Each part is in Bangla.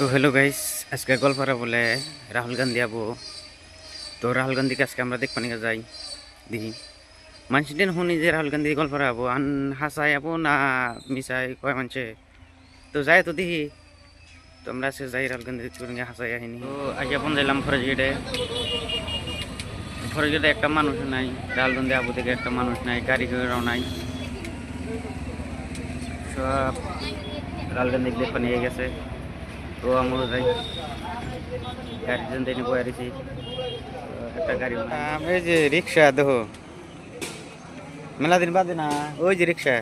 তো হ্যালো গাইস, আজকে গল্পরা বলে রাহুল গান্ধী আবো। তো রাহুল গান্ধীকে আজকে আমরা দেখতে নিয়ে যাই দেখি মানুষ দিন শুনি যে রাহুল গান্ধী গল্পরা আবো আন হাসাই আবো না মিসাই কয় মানছে। তো যাই তো দেখি, তো আমরা আজকে যাই রাহুল গান্ধী হাসাই আহিনি। তো আগে আপন যাইলাম ফরেস্ট গেটে একটা মানুষ নাই, রাহুল গান্ধী আবু থেকে একটা মানুষ নাই, গাড়ি ঘোড়াও নাই, সব রাহুল গান্ধী দেখতে নিয়ে গেছে। তো আমরা যাই গাড়ি জন দেখে বয়ে দিছি একটা গাড়ি। এই যে রিক্সা দেখো মেলা দিন বাদে না, ওই যে রিক্সা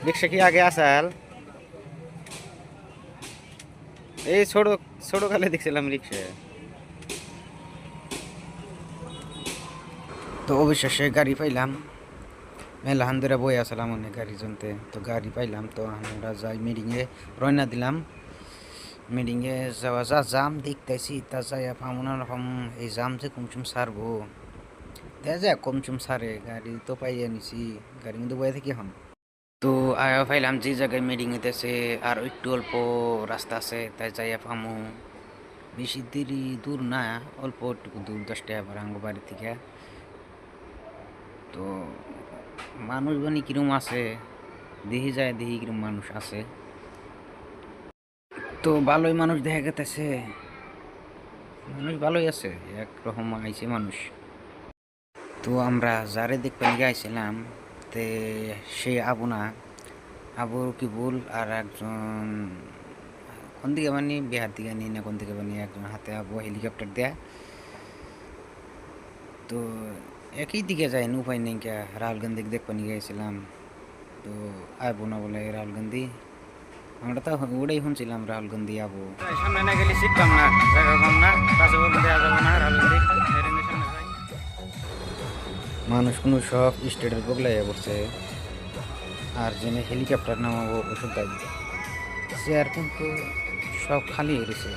রিক্সা কি আগে আসাল এই ছোট ছোট কালে দেখছিলাম রিক্সা। তো অবশেষে গাড়ি পাইলাম, মেলা হান্দরা বই আসলাম অনেক গাড়ি জনতে, তো গাড়ি পাইলাম। তো আমরা যাই মিটিংয়ে রওনা দিলাম। মিটিংয়ে যাওয়া যা জাম দেখতেছি তা যাই পামনা পাম এই জাম যে কমচুম সারবো দেখা যায় কমচুম সারে গাড়ি তো পাইয়া নিছি, গাড়ি কিন্তু বয়ে থাকি এখন। তো আয়া পাইলাম যে জায়গায় মিটিং হইতেছে আর একটু অল্প রাস্তা আছে, তাই যাইয়া পামু। বেশি দেরি দূর না, অল্প একটু দূর 10 টাকা ভাড়া বাড়ি থেকে। তো মানুষ বানি কিরম আছে দেখি যায়, দেখি কিরম মানুষ আছে। তো ভালোই মানুষ দেখা গেতেছে, মানুষ ভালোই আছে, একরকম আইছে মানুষ। তো আমরা যারে দেখতে নিয়ে আইছিলাম তে সে আবু না, আবু কি ভুল আর একজন কোন দিকে মানে বিহার দিকে নিয়ে না কোন দিকে মানে একজন হাতে আবু হেলিকপ্টার দেয়া। তো একই দিকে যায় না, উপায় নেই কে রাহুল গান্ধীকে দেখতে নিয়ে গেছিলাম। তো আবু না বলে রাহুল গান্ধী, আমরা তো ওটাই শুনছিলাম রাহুল গান্ধী আবু। সামনে না গেলে শিখতাম না, জায়গা কম না, পাশে বলতে দেওয়া যাবো না রাহুল গান্ধী। মানুষ কোনো সব স্টেটের বগলাই পড়ছে, আর জেনে হেলিকপ্টার নামাবো ওষুধ দায়িত্ব চেয়ার কিন্তু সব খালি হয়েছে।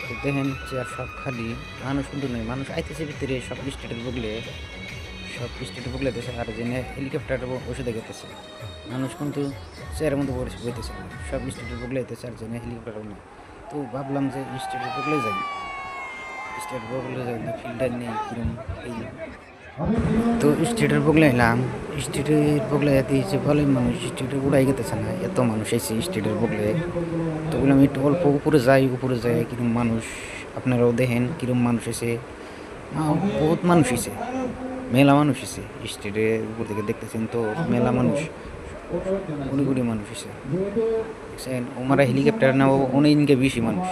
তো দেখেন চেয়ার সব খালি, মানুষ কিন্তু নেই, মানুষ আইতেছে ভিতরে সব স্টেটের বগলে দেশে, আর জেনে হেলিকপ্টার ওষুধে গেতেছে। মানুষ কিন্তু চেয়ারের মধ্যে বইতেছে না, সব স্টেটের বগলে আইতেছে আর জেনে হেলিকপ্টার নেই। তো ভাবলাম যে স্টেটের বগলে যাই, স্টেটের বগলে যাই না, ফিল্ডার নেই কিরম এই। তো স্টেটের বগলে এলাম, স্টেটের বগলে দিয়েছে ভালোই মানুষ, স্টেটের উড়াই গেতেছে না, এত মানুষ এসে স্টেটের বগলে। তো বললাম একটু অল্প উপরে যাই কিরম মানুষ আপনারাও দেখেন কিরম মানুষ এসে, বহুত মানুষ এসে, মেলা মানুষ এসে স্টেটের উপর থেকে দেখতেছেন। তো মেলা মানুষ, গুড়ি গুড়ি মানুষ এসে ওমারা হেলিকপ্টার নাও অনেক বেশি মানুষ,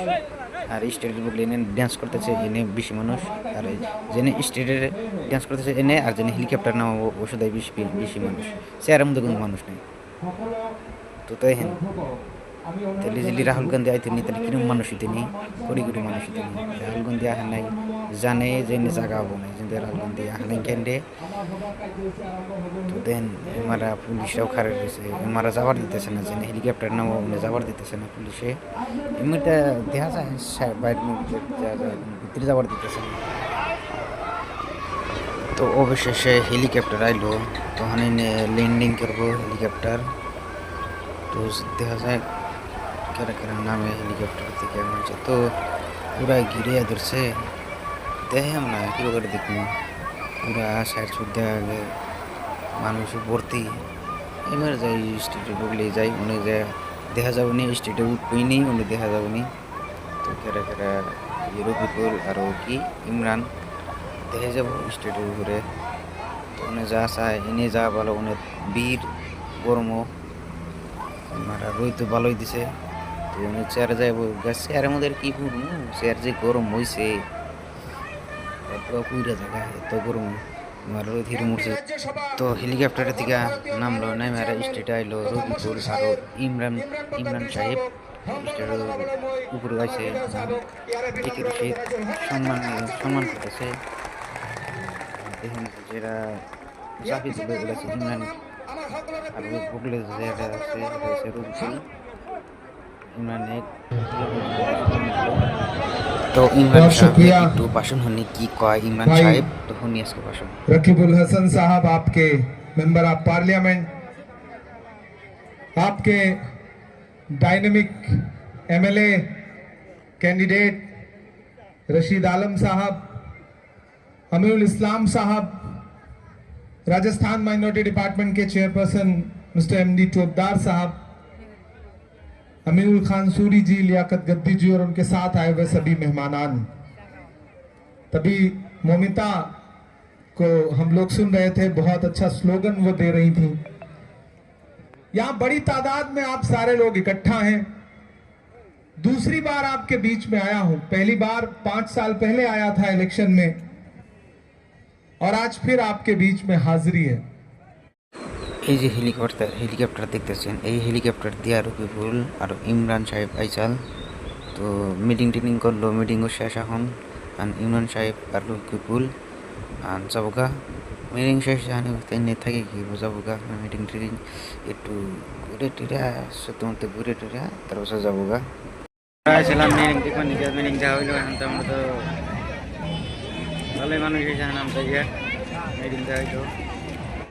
আর স্টেটের বগলে এনে ড্যান্স করতেছে এনে বেশি মানুষ, আর জেনে স্টেটের ড্যান্স করতেছে এনে, আর জেনে হেলিকপ্টার নাও ওষুধে বেশি বেশি মানুষ, চেয়ারের মধ্যে কোনো মানুষ নেই। তো তাই হ্যাঁ তাহলে যদি রাহুল গান্ধী আইতেনি তাহলে কিরম মানুষ হইতেনি, কোটি কোটি মানুষ হইতেনি। রাহুল গান্ধী আহা নাই, জানে যে জায়গা হবো না, কিন্তু রাহুল গান্ধী আহা নাই কেন্দ্রে। তো দেন এমারা পুলিশরাও খারাপ দিয়েছে, এমারা যাবার দিতেছে না, যে হেলিকপ্টার নামো যাবার দিতেছে না পুলিশে। এমনিটা দেখা যায় বাইরের মধ্যে ভিতরে যাবার দিতেছে না। তো অবশেষে হেলিকপ্টার আইলো, তখন ল্যান্ডিং করবো হেলিকপ্টার। তো দেখা যায় কেরা কেরা নামে হেলিকপ্টার থেকে মানুষ তো পুরা ঘিরে ধরছে, দেখে আমরা কি করে দেখবো, পুরা সাইড সুদ দেখা মানুষ ভর্তি। এবার যাই স্টেটে ঢুকলে যাই অনেক যায় দেখা যাবো নি, স্টেটে উঠবই নেই অনেক দেখা যাবো নি। তো কেরা কেরা রফিকুল আরও কি ইমরান দেখে যাবো স্টেটের উপরে। তো অনেক যা চায় এনে যা ভালো, অনেক বীর গরমও মারা রই তো ভালোই দিছে। তো অনেক চেয়ারে যাইব, চেয়ারের মধ্যে কি পুরো চেয়ার যে গরম হয়েছে, পুরা জায়গা এত গরম ধীরে মরছে। তো হেলিকপ্টারের থেকে নামলো, নামে আর স্টেটে আইলো রফিকুল আরো ইমরান ইমরান সাহেব স্টেটের উপরে আছে, দেখে সে সম্মান সম্মান করতেছে। দেখুন যেটা চাকরি তুলে বলেছে ইমরান, আর বগলে যেটা আছে রফিকুল ইমরান এক। তো ইমরান সাহেব একটু ভাষণ হনি কি কয় ইমরান সাহেব, তো হনি আজকে ভাষণ। रकीबुल हसन साहब, आपके मेंबर ऑफ पार्लियामेंट, आपके डायनेमिक एमएलए कैंडिडेट रशीद आलम साहब, अमीरुल इस्लाम साहब, राजस्थान माइनॉरिटी डिपार्टमेंट के चेयरपर्सन मिस्टर एमडी टोपदार साहब, अमीरुल खान सूरी जी, लियाकत गद्दी जी और उनके साथ आए हुए सभी मेहमानान। तभी मोमिता को हम लोग सुन रहे थे, बहुत अच्छा स्लोगन वो दे रही थी। यहां बड़ी तादाद में आप सारे लोग इकट्ठा हैं। दूसरी बार आपके बीच में आया हूं, पहली बार 5 साल पहले आया था इलेक्शन में, और आज फिर आपके बीच में हाजिरी है। এই যে হেলিকপ্টার দেখতেছেন, এই হেলিকপ্টার দিয়ে আরও পিপুল আর ইমরান সাহেব আইসাল তো মিটিং করলো, মিটিংও শেষ এখন। আর ইমরান সাহেব আর পিপুল আর যাবোগা মিটিং শেষ এনে থাকে কি যাবোগা মিটিং একটু ঘুরে টুরে সত্যি মতো ঘুরে টুরে তারপর যাবোগা। আসলাম মিটিং দেখবেন, মিটিং যা হইলো এখন তো আমরা তো ভালোই মানুষ এসে নাম মিটিং যা হইলো।